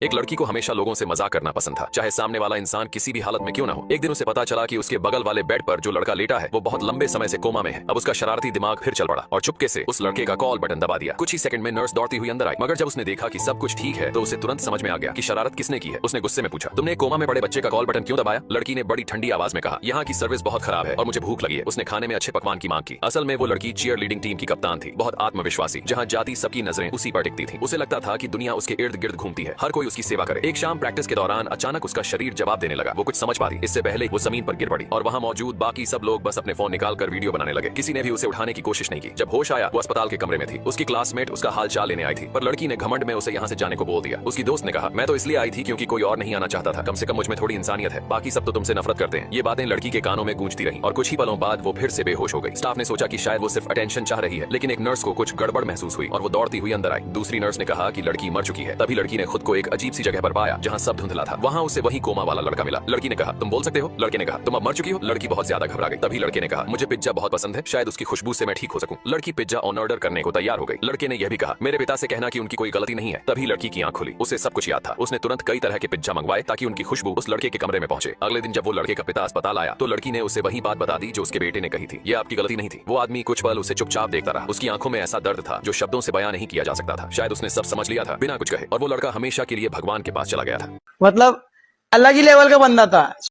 एक लड़की को हमेशा लोगों से मजाक करना पसंद था, चाहे सामने वाला इंसान किसी भी हालत में क्यों ना हो। एक दिन उसे पता चला कि उसके बगल वाले बेड पर जो लड़का लेटा है वो बहुत लंबे समय से कोमा में है। अब उसका शरारती दिमाग फिर चल पड़ा और चुपके से उस लड़के का कॉल बटन दबा दिया। कुछ ही सेकंड में नर्स दौड़ती हुई अंदर आई, मगर जब उसने देखा कि सब कुछ ठीक है तो उसे तुरंत समझ में आ गया कि शरारत किसने की है। उसने गुस्से में पूछा, तुमने कोमा में पड़े बच्चे का कॉल बटन क्यों दबाया? लड़की ने बड़ी ठंडी आवाज में कहा, यहाँ की सर्विस बहुत खराब है और मुझे भूख लगी है। उसने खाने में अच्छे पकवान की मांग की। असल में वो लड़की चीयर लीडिंग टीम की कप्तान थी, बहुत आत्मविश्वासी, जहाँ जाती सबकी नजरें उसी पर टिकती थी। उसे लगता था कि दुनिया उसके इर्द गिर्द घूमती है, हर कोई उसकी सेवा करे। एक शाम प्रैक्टिस के दौरान अचानक उसका शरीर जवाब देने लगा। वो कुछ समझ पाती इससे पहले वो जमीन पर गिर पड़ी और वहाँ मौजूद बाकी सब लोग बस अपने फोन निकालकर वीडियो बनाने लगे। किसी ने भी उसे उठाने की कोशिश नहीं की। जब होश आया वो अस्पताल के कमरे में थी। उसकी क्लासमेट उसका हाल चाल लेने आई थी, पर लड़की ने घमंड में उसे यहाँ से जाने को बोल दिया। उसकी दोस्त ने कहा, मैं तो इसलिए आई थी क्योंकि कोई और नहीं आना चाहता था, कम से कम मुझ में थोड़ी इंसानियत है, बाकी सब तो तुमसे नफरत करते हैं। ये बातें लड़की के कानों में गूंजती रहीं और कुछ ही पलों बाद वो फिर से बेहोश हो गई। स्टाफ ने सोचा कि शायद वो सिर्फ अटेंशन चाह रही है, लेकिन एक नर्स को कुछ गड़बड़ महसूस हुई और वो दौड़ती हुई अंदर आई। दूसरी नर्स ने कहा कि लड़की मर चुकी है। तभी लड़की ने खुद को एक अजीब सी जगह पर पाया जहाँ सब धुंधला था। वहाँ उसे वही कोमा वाला लड़का मिला। लड़की ने कहा, तुम बोल सकते हो? लड़के ने कहा, तुम अब मर चुकी हो? लड़की बहुत ज्यादा घबरा गई। तभी लड़के ने कहा, मुझे पिज्जा बहुत पसंद है, शायद उसकी खुशबू से मैं ठीक हो सकूं। लड़की पिज्जा ऑन ऑर्डर करने को तैयार हो गई। लड़के ने यह भी कहा, मेरे पिता से कहना कि उनकी कोई गलती नहीं है। तभी लड़की की आंख खुली, उसे सब कुछ याद था। उसने तुरंत कई तरह के पिज्जा मंगवाए ताकि उनकी खुशबू उस लड़के के कमरे में पहुंचे। अगले दिन जब वो लड़के का पिता अस्पताल आया तो लड़की ने उसे वही बात बता दी जो उसके बेटे ने कही थी। ये आपकी गलती नहीं थी। वो आदमी कुछ पल उसे चुपचाप देखता रहा। उसकी आंखों में ऐसा दर्द था जो शब्दों से बयां नहीं किया जा सकता था। शायद उसने सब समझ लिया था बिना कुछ कहे, और वो लड़का हमेशा के लिए भगवान के पास चला गया था। मतलब अलग ही लेवल का बंदा था।